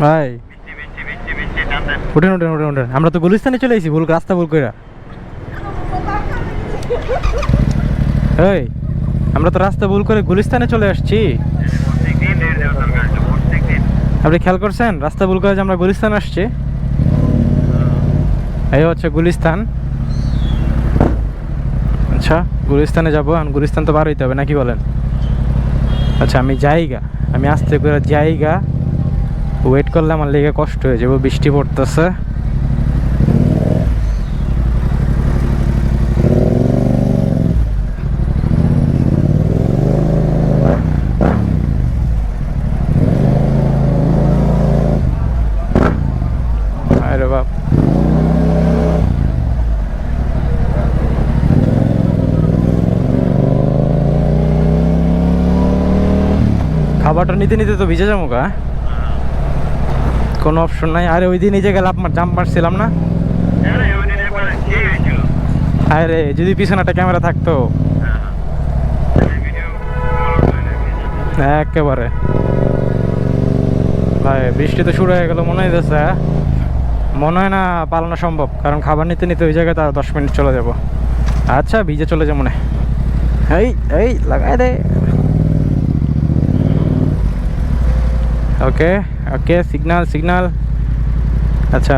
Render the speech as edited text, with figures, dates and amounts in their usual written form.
ভাই উঠেন উঠেন উঠেন উঠেন, আমরা তো গুলিস্তানে চলে এসেছি, ভুল রাস্তা ভুল কইরা। এই আমরা তো রাস্তা ভুল করে গুলিস্তানে চলে আসছি। আপনি খেয়াল করছেন রাস্তা ভুল করে যে আমরা গুলিস্তান আসছি? এই হচ্ছে গুলিস্তান। আচ্ছা গুলিস্তানে যাবো, এখন গুলিস্তান তো বার হইতে হবে নাকি বলেন? আচ্ছা আমি যাইগা, আমি আস্তে করে যাইগা, ওয়েট করলে আমার লেগে কষ্ট হয়ে যাবো, বৃষ্টি পড়তেছে। আরে বাপ, খাবারটা নিতে নিতে তো ভিজে যাবো গা, কোনো অপশন নাই। আরে ওই দিন এই যে গেলাম আপনার জাম্প মারছিলাম না, আরে যদি পিছনে একটা ক্যামেরা থাকতো একেবারে। ভাই বৃষ্টি তো শুরু হয়ে গেল মনে হইতেছে, মনে হয় না পালানো সম্ভব, কারণ খাবার নিতে নিতে ওই জায়গায় তার 10 মিনিট চলে যাব। আচ্ছা ভিজে চলে যাবো মনে, এই এই লাগাই দে। ওকে ওকে, সিগনাল সিগনাল। আচ্ছা